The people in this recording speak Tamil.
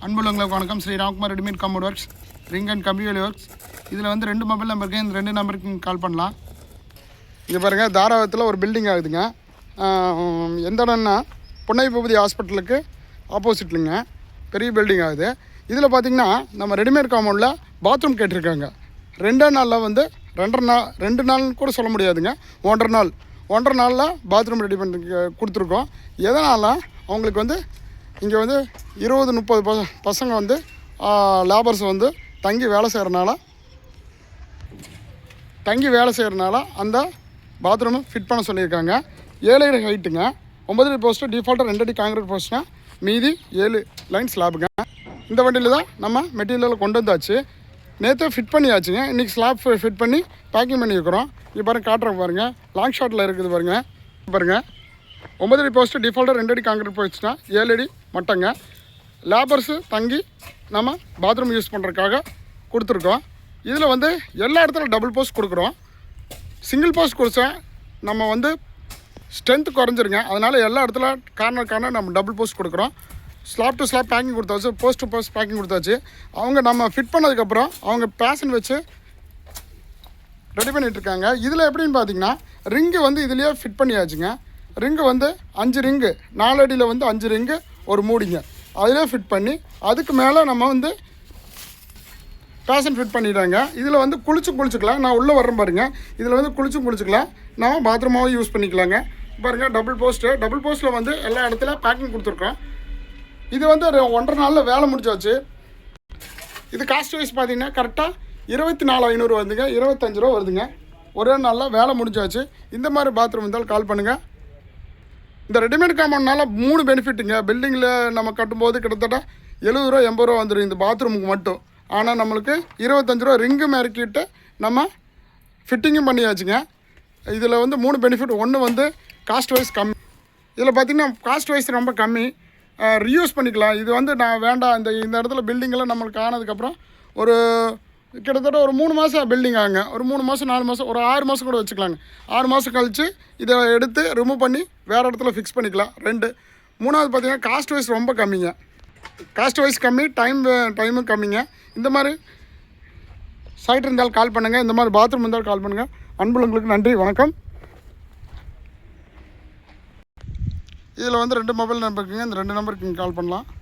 அன்புள்ளவங்களுக்கு வணக்கம். Shri Ramkumar readymade compound works, ring and கம்பி வேலி ஒர்க்ஸ். இதில் வந்து 2 மொபைல் நம்பர் இருக்குது. இந்த 2 நம்பருக்கு நீங்கள் கால் பண்ணலாம். இங்கே பாருங்கள், தாராவத்தில் ஒரு பில்டிங் ஆகுதுங்க. எந்த இடம்னா புன்னை பூபதி ஹாஸ்பிட்டலுக்கு ஆப்போசிட்லுங்க பெரிய பில்டிங் ஆகுது. இதில் பார்த்திங்கன்னா நம்ம ரெடிமேட் காம்பவுண்டில் பாத்ரூம் கேட்டிருக்காங்க. 2 நாளில் வந்து 2 நாள்னு கூட சொல்ல முடியாதுங்க, 1.5 நாளில் பாத்ரூம் ரெடி பண்ணி கொடுத்துருக்கோம். எதனால் அவங்களுக்கு வந்து இங்கே வந்து 20-30 பசங்க வந்து லேபர்ஸ் வந்து தங்கி வேலை செய்கிறனால அந்த பாத்ரூமை ஃபிட் பண்ண சொல்லியிருக்காங்க. 7 அடி ஹைட்டுங்க, 9 அடி போஸ்ட்டு, டிஃபால்ட்டாக 2 அடி காங்கிரீட் போஸ்ட்டுங்க, மீதி 7 லைன் ஸ்லாப்புங்க. இந்த வண்டியில் தான் நம்ம மெட்டீரியலில் கொண்டு வந்தாச்சு. நேற்று ஃபிட் பண்ணியாச்சுங்க. இன்றைக்கி ஸ்லாப் ஃபிட் பண்ணி பேக்கிங் பண்ணியிருக்கிறோம். இப்போ பாருங்கள், காட்டுறோம் பாருங்கள், லாங் ஷாட்டில் இருக்குது பாருங்கள். 9 அடி போஸ்ட்டு, டிஃபால்ட்டாக 2 அடி காங்கிரீட் போஸ்ட்டுனா 7 அடி மட்டங்க. லேபர்ஸு தங்கி நம்ம பாத்ரூம் யூஸ் பண்ணுறதுக்காக கொடுத்துருக்கோம். இதில் வந்து எல்லா இடத்துல டபுள் போஸ்ட் கொடுக்குறோம். சிங்கிள் போஸ்ட் கொடுத்தா நம்ம வந்து ஸ்ட்ரென்த்து குறைஞ்சிருங்க. அதனால் எல்லா இடத்துல கார்னர் நம்ம டபுள் போஸ்ட் கொடுக்குறோம். ஸ்லாப் டு ஸ்லாப் பேக்கிங் கொடுத்தாச்சு, போஸ்ட் டு போஸ்ட் பேக்கிங் கொடுத்தாச்சு. அவங்க நம்ம ஃபிட் பண்ணதுக்கப்புறம் அவங்க பேஷன் வச்சு ரெடி பண்ணிகிட்ருக்காங்க. இதில் எப்படின்னு பார்த்தீங்கன்னா, ரிங்கு வந்து இதுலேயே ஃபிட் பண்ணியாச்சுங்க. ரிங்கு வந்து 5 ரிங்கு, 4 அடியில் வந்து 5 ரிங்கு, ஒரு மூடிங்க அதிலே ஃபிட் பண்ணி அதுக்கு மேலே நம்ம வந்து பேஷன் ஃபிட் பண்ணிட்டாங்க. இதில் வந்து குளிச்சுக்கலாம். நான் உள்ளே வர்றேன் பாருங்கள். இதில் வந்து குளிச்சுக்கலாம். நம்ம பாத்ரூமாகவும் யூஸ் பண்ணிக்கலாங்க. பாருங்கள், டபுள் போஸ்ட்டில் வந்து எல்லா இடத்துல பேக்கிங் கொடுத்துருக்கோம். இது வந்து 1.5 நாளில் வேலை முடிச்சாச்சு. இது காஸ்ட் வைஸ் பார்த்தீங்கன்னா கரெக்டாக 24,500 வருதுங்க, 25 ரூபா வருதுங்க. ஒரே நாளில் வேலை முடிஞ்சாச்சு. இந்த மாதிரி பாத்ரூம் இருந்தாலும் கால் பண்ணுங்கள். இந்த ரெடிமேட் காம்பவுண்ட்னால 3 பெனிஃபிட்டுங்க. பில்டிங்கில் நம்ம கட்டும்போது கிட்டத்தட்ட 70 ரூபா 80 ரூபா வந்துடும் இந்த பாத்ரூமுக்கு மட்டும். ஆனால் நம்மளுக்கு 25 ரூபா ரிங்கு மேற்கிட்டு நம்ம ஃபிட்டிங்கும் பண்ணியாச்சுங்க. இதில் வந்து 3 பெனிஃபிட். ஒன்று வந்து காஸ்ட் வைஸ் கம்மி. இதில் பார்த்திங்கன்னா காஸ்ட் வைஸ் ரொம்ப கம்மி, ரீயூஸ் பண்ணிக்கலாம். இது வந்து நான் வேண்டாம், இந்த இடத்துல பில்டிங்கெல்லாம் நம்மளுக்கு ஆனதுக்கப்புறம் ஒரு கிட்டத்தட்ட ஒரு 3 மாதம் பில்டிங் ஆகுங்க. ஒரு 3 மாதம் 4 மாதம், ஒரு 6 மாதம் கூட வச்சுக்கலாங்க. 6 மாதம் கழித்து இதை எடுத்து ரிமூவ் பண்ணி வேறு இடத்துல ஃபிக்ஸ் பண்ணிக்கலாம். 2. 3வது பார்த்திங்கன்னா காஸ்ட் வைஸ் ரொம்ப கம்மிங்க. காஸ்ட் வைஸ் கம்மி, டைமும் கம்மிங்க. இந்த மாதிரி சைட் இருந்தாலும் கால் பண்ணுங்கள். இந்த மாதிரி பாத்ரூம் இருந்தாலும் கால் பண்ணுங்கள். அன்புள்ளவங்களுக்கு நன்றி, வணக்கம். இதில் வந்து 2 மொபைல் நம்பர் இருக்குங்க. இந்த 2 நம்பருக்கு நீங்கள் கால் பண்ணலாம்.